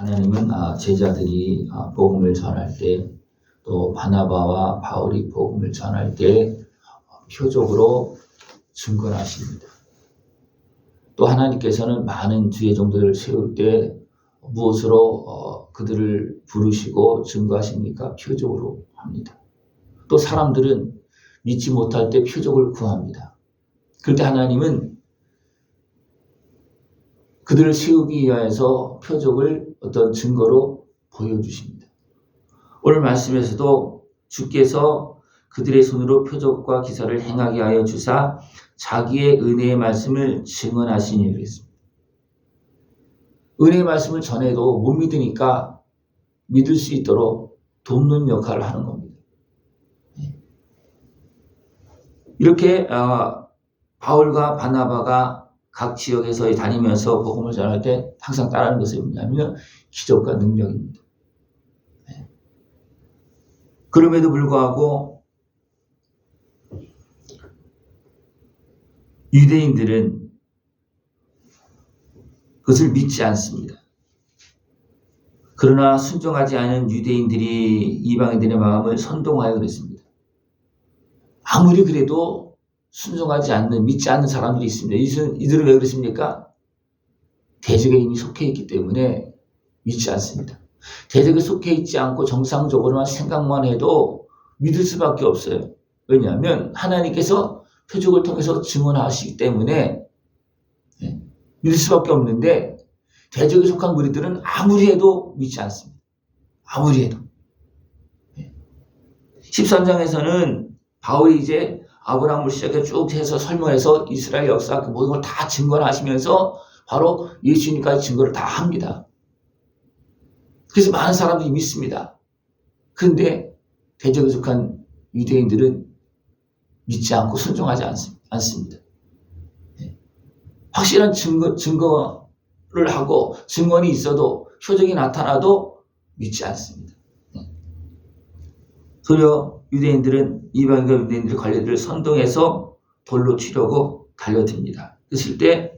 하나님은 제자들이 복음을 전할 때, 또 바나바와 바울이 복음을 전할 때 표적으로 증거하십니다. 또 하나님께서는 많은 주의 종들을 세울 때 무엇으로 그들을 부르시고 증거하십니까? 표적으로 합니다. 또 사람들은 믿지 못할 때 표적을 구합니다. 그럴 때 하나님은 그들을 세우기 위하여서 표적을 어떤 증거로 보여주십니다. 오늘 말씀에서도 주께서 그들의 손으로 표적과 기사를 행하게 하여 주사 자기의 은혜의 말씀을 증언하시니 그랬습니다. 은혜의 말씀을 전해도 못 믿으니까 믿을 수 있도록 돕는 역할을 하는 겁니다. 이렇게 바울과 바나바가 각 지역에서 다니면서 복음을 전할 때 항상 따르는 것이 뭐냐면 기적과 능력입니다. 그럼에도 불구하고 유대인들은 그것을 믿지 않습니다. 그러나 순종하지 않은 유대인들이 이방인들의 마음을 선동하여 그랬습니다. 아무리 그래도 순종하지 않는, 믿지 않는 사람들이 있습니다. 이들은 왜 그렇습니까? 대적에 이미 속해 있기 때문에 믿지 않습니다. 대적에 속해 있지 않고 정상적으로만 생각만 해도 믿을 수밖에 없어요. 왜냐하면 하나님께서 표적을 통해서 증언하시기 때문에 믿을 수밖에 없는데, 대적에 속한 무리들은 아무리 해도 믿지 않습니다. 아무리 해도. 13장에서는 바울이 이제 아브라함을 시작해 쭉 해서 설명해서 이스라엘 역사 그 모든 걸 다 증거하시면서 바로 예수님까지 증거를 다 합니다. 그래서 많은 사람들이 믿습니다. 그런데 대적에 속한 유대인들은 믿지 않고 순종하지 않습니다. 확실한 증거를 하고 증언이 있어도 표적이 나타나도 믿지 않습니다. 도리어 유대인들은 이방인과 유대인들의 관리들을 선동해서 돌로 치려고 달려듭니다. 그랬을 때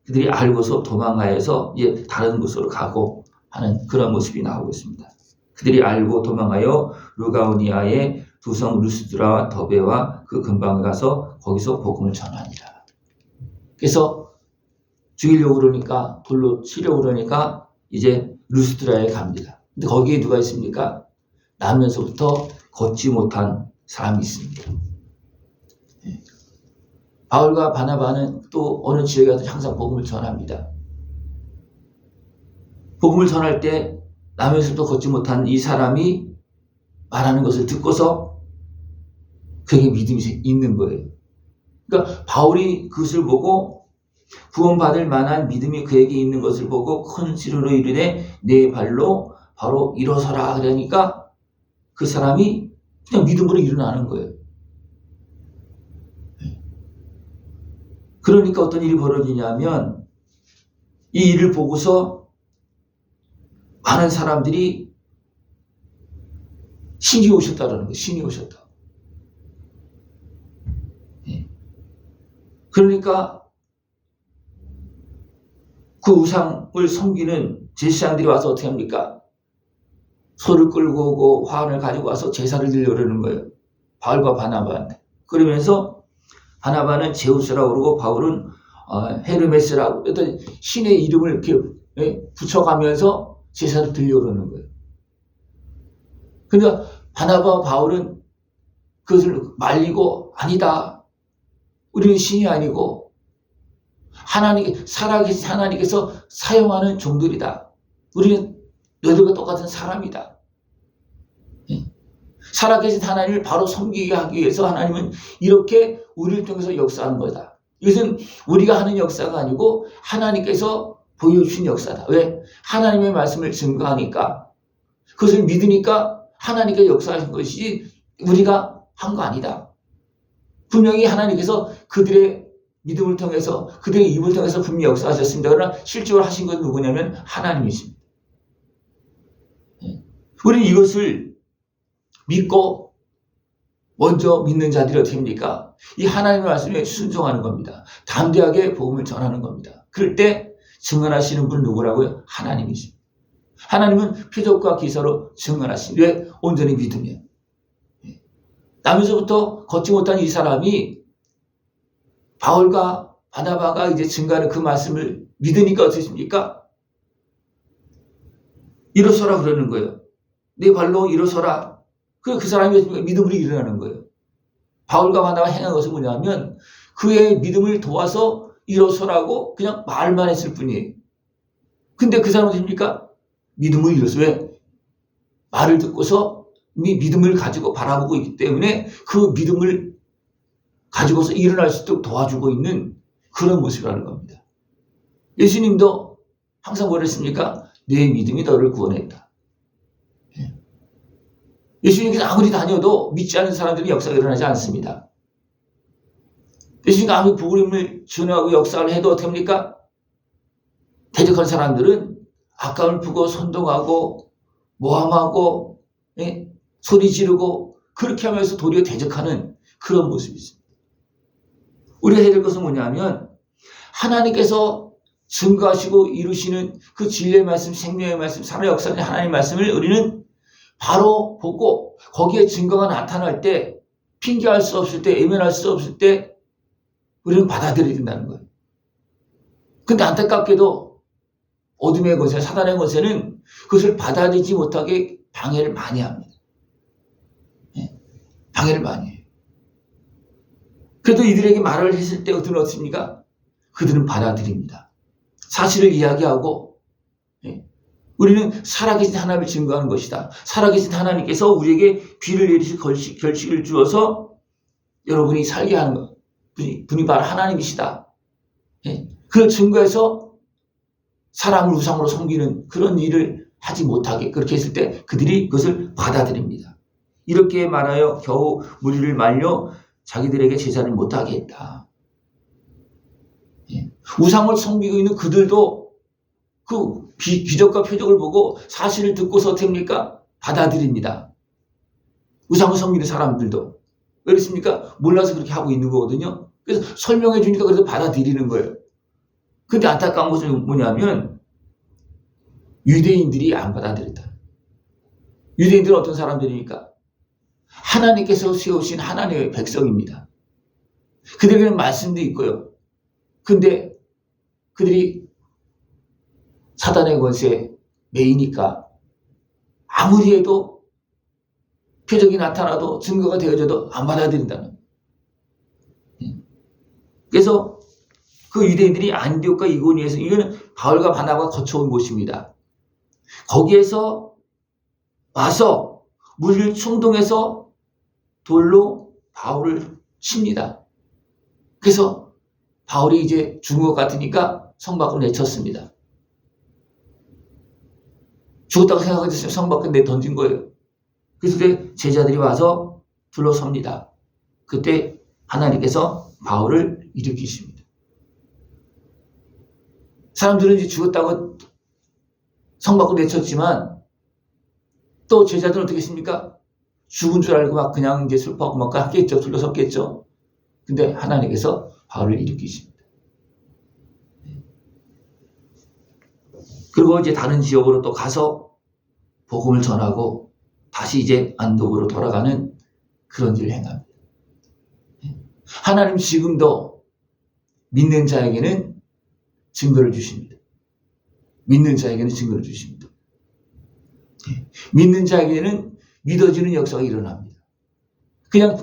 그들이 알고서 도망하여서 이제 다른 곳으로 가고 하는 그런 모습이 나오고 있습니다. 그들이 알고 도망하여 루가오니아의 두 성 루스드라와 더베와 그 근방에 가서 거기서 복음을 전하니라. 그래서 죽이려고 그러니까, 돌로 치려고 그러니까 이제 루스드라에 갑니다. 근데 거기에 누가 있습니까? 나면서부터 걷지 못한 사람이 있습니다. 바울과 바나바는 또 어느 지역에 가서 항상 복음을 전합니다. 복음을 전할 때 나면서부터 걷지 못한 이 사람이 말하는 것을 듣고서 그에게 믿음이 있는 거예요. 그러니까 바울이 그것을 보고 구원받을 만한 믿음이 그에게 있는 것을 보고 큰 시로로 이르되 내 발로 바로 일어서라 그러니까 그 사람이 그냥 믿음으로 일어나는 거예요. 그러니까 어떤 일이 벌어지냐면 이 일을 보고서 많은 사람들이 신이 오셨다라는 거예요. 신이 오셨다. 그러니까 그 우상을 섬기는 제사장들이 와서 어떻게 합니까? 소를 끌고 오고 화환을 가지고 와서 제사를 드리려는 거예요. 바울과 바나바한테. 그러면서 바나바는 제우스라고 그러고 바울은 헤르메스라고 어떤 신의 이름을 이렇게 붙여가면서 제사를 드리려는 거예요. 그러니까 바나바와 바울은 그것을 말리고 아니다. 우리는 신이 아니고 살아계신 하나님께서 사용하는 종들이다. 우리는 너희들과 똑같은 사람이다. 살아계신 하나님을 바로 섬기게 하기 위해서 하나님은 이렇게 우리를 통해서 역사하는 거다. 이것은 우리가 하는 역사가 아니고 하나님께서 보여주신 역사다. 왜? 하나님의 말씀을 증거하니까, 그것을 믿으니까 하나님께서 역사하신 것이 우리가 한 거 아니다. 분명히 하나님께서 그들의 믿음을 통해서, 그들의 입을 통해서 분명히 역사하셨습니다. 그러나 실제로 하신 것은 누구냐면 하나님이십니다. 우리는 이것을 믿고 먼저 믿는 자들이 어떻게 합니까? 이 하나님의 말씀에 순종하는 겁니다. 담대하게 복음을 전하는 겁니다. 그럴 때 증언하시는 분은 누구라고요? 하나님이십니다. 하나님은 표적과 기사로 증언하신 왜? 온전히 믿으면. 나면서부터 걷지 못한 이 사람이 바울과 바나바가 이제 증거하는 그 말씀을 믿으니까 어떻습니까? 일어서라 그러는 거예요. 내 발로 일어서라. 그 사람이 믿음으로 일어나는 거예요. 바울과 바나바가 행한 것은 뭐냐면 그의 믿음을 도와서 일어서라고 그냥 말만 했을 뿐이에요. 근데 그 사람은 어떻습니까? 믿음을 일어서. 왜? 말을 듣고서 이미 믿음을 가지고 바라보고 있기 때문에 그 믿음을 가지고서 일어날 수 있도록 도와주고 있는 그런 모습이라는 겁니다. 예수님도 항상 뭐랬습니까? 내 믿음이 너를 구원했다. 예수님께서 아무리 다녀도 믿지 않는 사람들은 역사가 일어나지 않습니다. 예수님과 아무리 복음을 전하고 역사를 해도 어떻게 합니까? 대적한 사람들은 악감을 품고 선동하고 모함하고 소리 지르고 그렇게 하면서 도리어 대적하는 그런 모습이 있습니다. 우리가 해야 될 것은 뭐냐면 하나님께서 증거하시고 이루시는 그 진리의 말씀, 생명의 말씀, 살아의 역사의 하나님의 말씀을 우리는 바로 보고 거기에 증거가 나타날 때 핑계할 수 없을 때 애면할 수 없을 때 우리는 받아들여야 된다는 거예요. 근데 안타깝게도 어둠의 권세, 사단의 권세는 그것을 받아들이지 못하게 방해를 많이 합니다. 방해를 많이 해요. 그래도 이들에게 말을 했을 때 그들은 어떻습니까? 그들은 받아들입니다. 사실을 이야기하고 우리는 살아계신 하나님을 증거하는 것이다. 살아계신 하나님께서 우리에게 비를 내리실 결식을 주어서 여러분이 살게 하는 것. 분이 바로 하나님이시다. 그걸 증거해서 사람을 우상으로 섬기는 그런 일을 하지 못하게 그렇게 했을 때 그들이 그것을 받아들입니다. 이렇게 말하여 겨우 무리를 말려 자기들에게 제사를 못하게 했다. 우상을 섬기고 있는 그들도 그 기적과 표적을 보고 사실을 듣고서 어떻게 합니까? 받아들입니다. 우상을 섬기는 사람들도. 왜 그렇습니까? 몰라서 그렇게 하고 있는 거거든요. 그래서 설명해 주니까 그래도 받아들이는 거예요. 근데 안타까운 것은 뭐냐면 유대인들이 안 받아들였다. 유대인들은 어떤 사람들입니까? 하나님께서 세우신 하나님의 백성입니다. 그들에게는 말씀도 있고요. 근데 그들이 사단의 권세에 매이니까 아무리 해도 표적이 나타나도 증거가 되어져도 안 받아들인다는. 그래서 그 유대인들이 안디옥과 이고니에서 이거는 바울과 바나바가 거쳐온 곳입니다. 거기에서 와서 무리를 충동해서 돌로 바울을 칩니다. 그래서 바울이 이제 죽은 것 같으니까 성 밖으로 내쳤습니다. 죽었다고 생각했으면 성 밖으로 내던진 거예요. 그래서 제자들이 와서 둘러섭니다. 그때 하나님께서 바울을 일으키십니다. 사람들은 이제 죽었다고 성 밖으로 내쳤지만 또 제자들은 어떻게 했습니까? 죽은 줄 알고 막 그냥 이제 슬퍼하고 막 하겠죠. 둘러섰겠죠. 근데 하나님께서 바울을 일으키십니다. 그리고 이제 다른 지역으로 또 가서 복음을 전하고 다시 이제 안독으로 돌아가는 그런 일을 행합니다. 하나님 지금도 믿는 자에게는 증거를 주십니다. 믿는 자에게는 증거를 주십니다. 믿는 자에게는 믿어지는 역사가 일어납니다.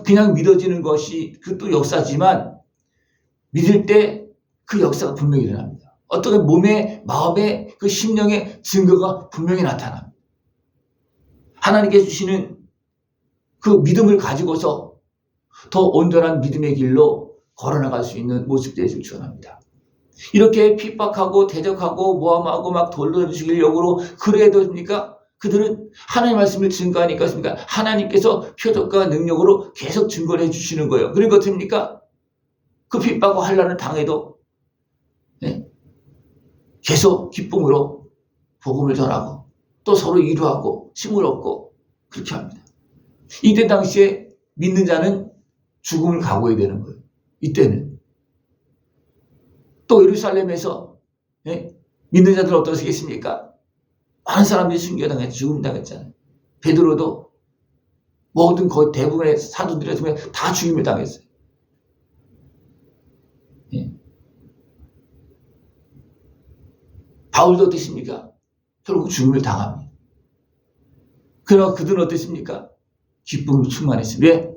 그냥 믿어지는 것이 그것도 역사지만 믿을 때 그 역사가 분명히 일어납니다. 어떤 몸의, 마음의, 그 심령의 증거가 분명히 나타납니다. 하나님께 주시는 그 믿음을 가지고서 더 온전한 믿음의 길로 걸어나갈 수 있는 모습 되시길 축원합니다. 이렇게 핍박하고 대적하고 모함하고 막 돌로 주시길 역으로 그래도 됩니까? 그들은 하나님의 말씀을 증거하니까 하나님께서 표적과 능력으로 계속 증거를 해주시는 거예요. 그러니까 어떻습니까? 그 핍박과 환난을 당해도 계속 기쁨으로 복음을 전하고 또 서로 위로하고 힘을 얻고 그렇게 합니다. 이때 당시에 믿는 자는 죽음을 각오해야 되는 거예요. 이때는. 또 예루살렘에서 믿는 자들은 어떠시겠습니까? 많은 사람들이 순교당했, 죽음당했잖아요. 베드로도 모든 거의 대부분의 사도들의 중에 다 죽임을 당했어요. 예. 바울도 어떻습니까? 결국 죽음을 당합니다. 그러나 그들은 어떻습니까? 기쁨으로 충만했어요. 왜?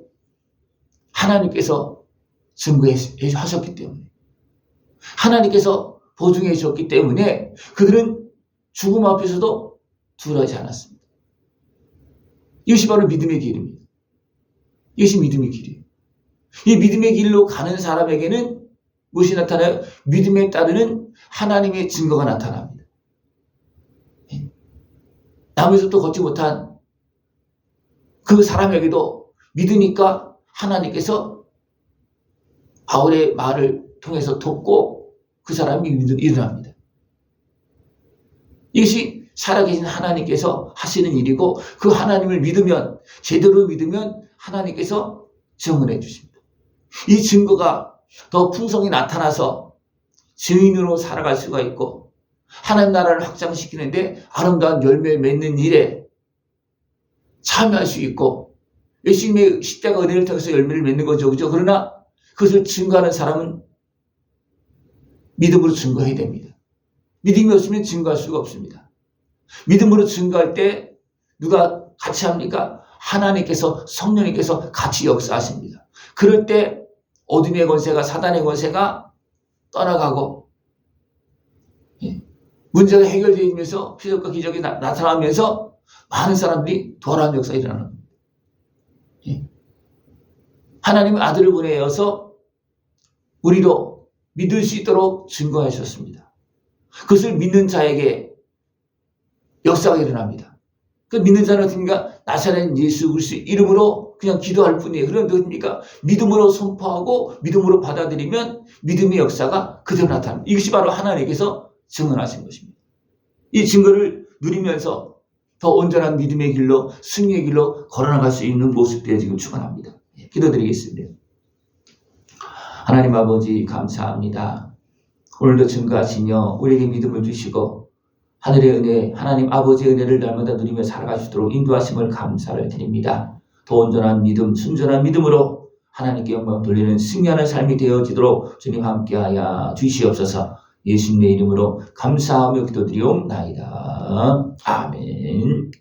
하나님께서 증거해 하셨기 때문에. 하나님께서 보증해 주셨기 때문에 그들은 죽음 앞에서도 둔하지 않았습니다. 이것이 바로 믿음의 길입니다. 이것이 믿음의 길이에요. 이 믿음의 길로 가는 사람에게는 무엇이 나타나요? 믿음에 따르는 하나님의 증거가 나타납니다. 남에서부터 걷지 못한 그 사람에게도 믿으니까 하나님께서 바울의 말을 통해서 돕고 그 사람이 일어납니다. 이것이 살아계신 하나님께서 하시는 일이고 그 하나님을 믿으면, 제대로 믿으면 하나님께서 증언해 주십니다. 이 증거가 더 풍성히 나타나서 증인으로 살아갈 수가 있고 하나님 나라를 확장시키는데 아름다운 열매 맺는 일에 참여할 수 있고 예수님의 십자가 은혜를 통해서 열매를 맺는 거죠. 그죠? 그러나 그것을 증거하는 사람은 믿음으로 증거해야 됩니다. 믿음이 없으면 증거할 수가 없습니다. 믿음으로 증거할 때 누가 같이 합니까? 하나님께서, 성령님께서 같이 역사하십니다. 그럴 때 어둠의 권세가, 사단의 권세가 떠나가고 문제가 해결되면서 표적과 기적이 나타나면서 많은 사람들이 돌아오는 역사가 일어나는 겁니다. 하나님은 아들을 보내어서 우리로 믿을 수 있도록 증거하셨습니다. 그것을 믿는 자에게 역사가 일어납니다. 그 믿는 자는 어떻습니까? 나사렛 예수 그리스도 이름으로 그냥 기도할 뿐이에요. 그런데 어떻습니까? 믿음으로 선포하고 믿음으로 받아들이면 믿음의 역사가 그대로 나타납니다. 이것이 바로 하나님께서 증언하신 것입니다. 이 증거를 누리면서 더 온전한 믿음의 길로, 승리의 길로 걸어나갈 수 있는 모습들에 지금 축원합니다. 기도드리겠습니다. 하나님 아버지 감사합니다. 오늘도 증거하시며 우리에게 믿음을 주시고 하늘의 은혜, 하나님 아버지의 은혜를 날마다 누리며 살아갈 수 있도록 인도하심을 감사를 드립니다. 더 온전한 믿음, 순전한 믿음으로 하나님께 영광 돌리는 승리하는 삶이 되어지도록 주님 함께하여 주시옵소서. 예수님의 이름으로 감사하며 기도드리옵나이다. 아멘.